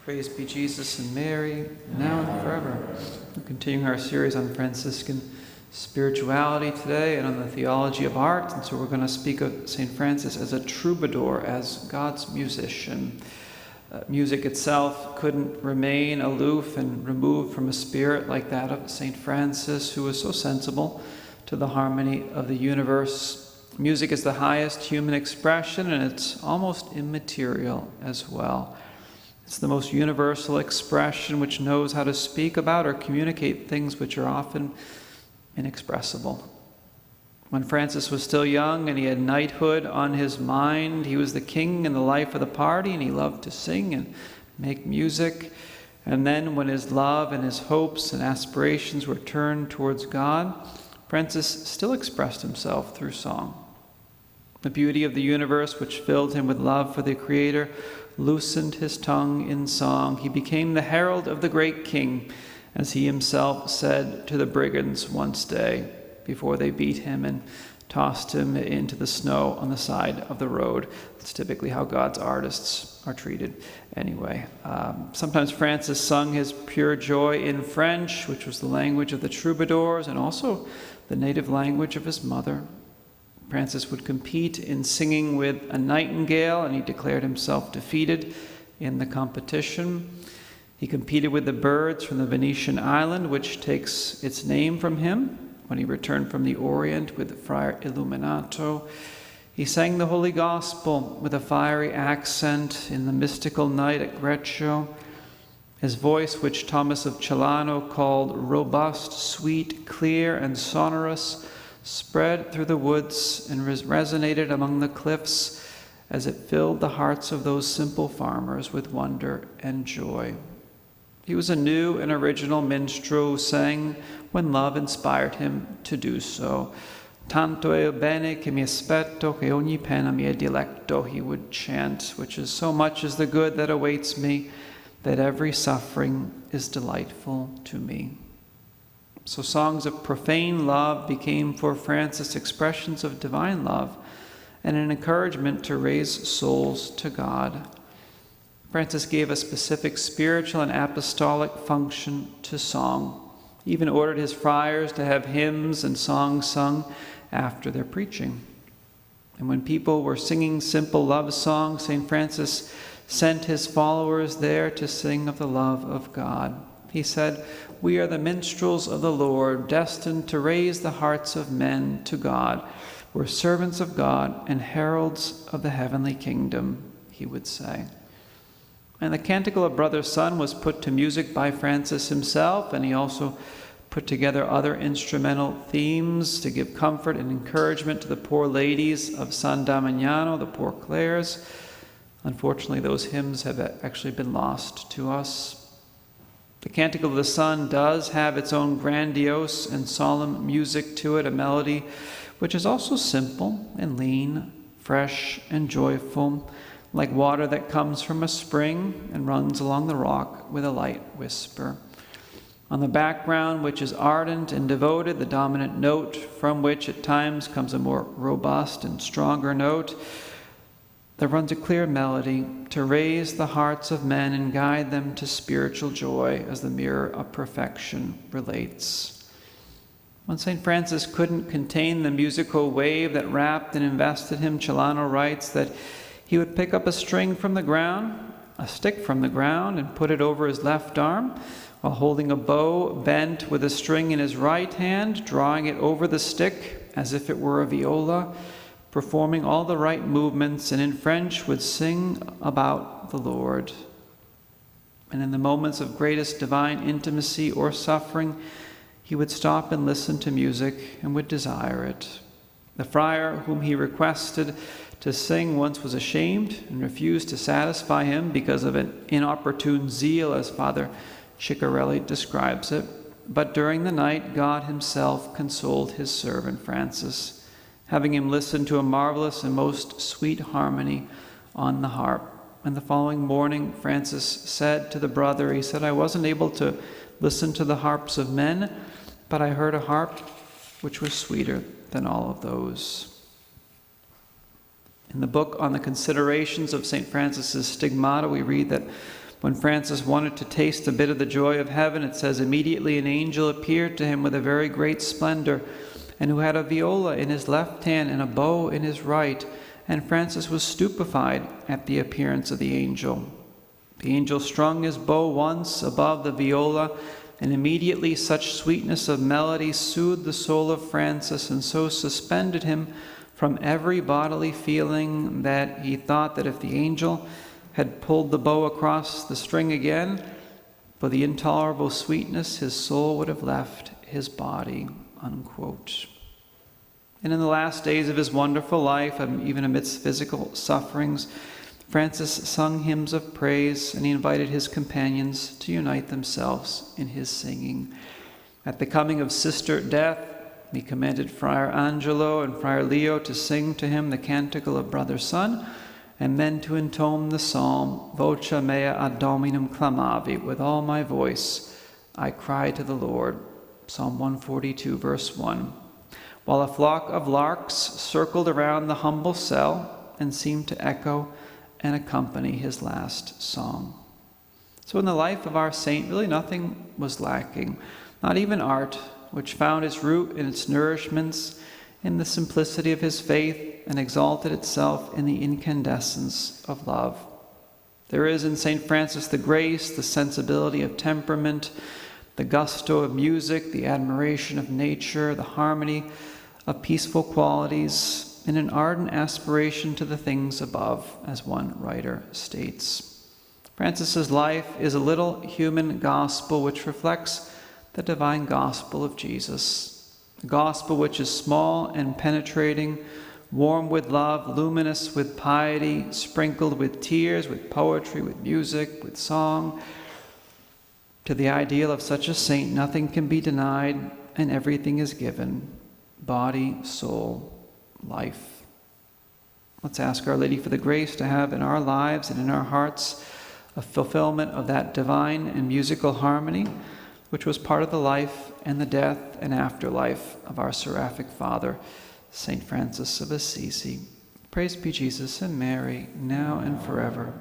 Praise be Jesus and Mary, now and forever. We're continuing our series on Franciscan spirituality today and on the Theology of Art. And so we're going to speak of St. Francis as a troubadour, as God's musician. Music itself couldn't remain aloof and removed from a spirit like that of St. Francis, who was so sensible to the harmony of the universe. Music is the highest human expression, and it's almost immaterial as well. It's the most universal expression which knows how to speak about or communicate things which are often inexpressible. When Francis was still young and he had knighthood on his mind, he was the king in the life of the party, and he loved to sing and make music. And then when his love and his hopes and aspirations were turned towards God, Francis still expressed himself through song. The beauty of the universe, which filled him with love for the Creator, loosened his tongue in song. He became the herald of the great king, as he himself said to the brigands once day before they beat him and tossed him into the snow on the side of the road. That's typically how God's artists are treated anyway. Sometimes Francis sung his pure joy in French, which was the language of the troubadours and also the native language of his mother. Francis would compete in singing with a nightingale, and he declared himself defeated in the competition. He competed with the birds from the Venetian island, which takes its name from him when he returned from the Orient with Friar Illuminato. He sang the Holy Gospel with a fiery accent in the mystical night at Greccio. His voice, which Thomas of Celano called robust, sweet, clear, and sonorous, spread through the woods and resonated among the cliffs as it filled the hearts of those simple farmers with wonder and joy. He was a new and original minstrel who sang when love inspired him to do so. Tanto è bene che mi aspetto che ogni pena mi è diletto, he would chant, which is so much is the good that awaits me, that every suffering is delightful to me. So songs of profane love became for Francis expressions of divine love and an encouragement to raise souls to God. Francis gave a specific spiritual and apostolic function to song. He even ordered his friars to have hymns and songs sung after their preaching. And when people were singing simple love songs, St. Francis sent his followers there to sing of the love of God. He said, "We are the minstrels of the Lord, destined to raise the hearts of men to God. We're servants of God and heralds of the heavenly kingdom," he would say. And the Canticle of Brother Sun was put to music by Francis himself, and he also put together other instrumental themes to give comfort and encouragement to the poor ladies of San Damiano, the poor Clares. Unfortunately, those hymns have actually been lost to us. The Canticle of the Sun does have its own grandiose and solemn music to it, a melody which is also simple and lean, fresh and joyful, like water that comes from a spring and runs along the rock with a light whisper. On the background, which is ardent and devoted, the dominant note from which at times comes a more robust and stronger note, there runs a clear melody to raise the hearts of men and guide them to spiritual joy, as the mirror of perfection relates. When St. Francis couldn't contain the musical wave that wrapped and invested him, Celano writes that he would pick up a string from the ground, a stick from the ground, and put it over his left arm, while holding a bow bent with a string in his right hand, drawing it over the stick as if it were a viola, performing all the right movements, and in French would sing about the Lord. And in the moments of greatest divine intimacy or suffering, he would stop and listen to music and would desire it. The friar whom he requested to sing once was ashamed and refused to satisfy him because of an inopportune zeal, as Father Ciccarelli describes it. But during the night, God himself consoled his servant Francis, having him listen to a marvelous and most sweet harmony on the harp. And the following morning, Francis said to the brother, he said, "I wasn't able to listen to the harps of men, but I heard a harp which was sweeter than all of those." In the book on the considerations of St. Francis's Stigmata, we read that When Francis wanted to taste a bit of the joy of heaven, it says, immediately an angel appeared to him with a very great splendor, and who had a viola in his left hand and a bow in his right. And Francis was stupefied at the appearance of the angel. The angel strung his bow once above the viola, and immediately such sweetness of melody soothed the soul of Francis, and so suspended him from every bodily feeling that he thought that if the angel had pulled the bow across the string again, for the intolerable sweetness, his soul would have left his body, unquote. And in the last days of his wonderful life, even amidst physical sufferings, Francis sung hymns of praise, and he invited his companions to unite themselves in his singing. At the coming of Sister Death, he commanded Friar Angelo and Friar Leo to sing to him the Canticle of Brother Sun, and then to intone the psalm, Voce mea ad Dominum clamavi, with all my voice I cry to the Lord, Psalm 142, verse 1, while a flock of larks circled around the humble cell and seemed to echo and accompany his last song. So in the life of our saint, really nothing was lacking, not even art, which found its root in its nourishments in the simplicity of his faith and exalted itself in the incandescence of love. There is in St. Francis the grace, the sensibility of temperament, the gusto of music, the admiration of nature, the harmony of peaceful qualities, and an ardent aspiration to the things above, as one writer states. Francis's life is a little human gospel which reflects the divine gospel of Jesus, a gospel which is small and penetrating, warm with love, luminous with piety, sprinkled with tears, with poetry, with music, with song. To the ideal of such a saint, nothing can be denied and everything is given, body, soul, life. Let's ask Our Lady for the grace to have in our lives and in our hearts a fulfillment of that divine and musical harmony which was part of the life and the death and afterlife of our seraphic Father, St. Francis of Assisi. Praise be Jesus and Mary, now and forever.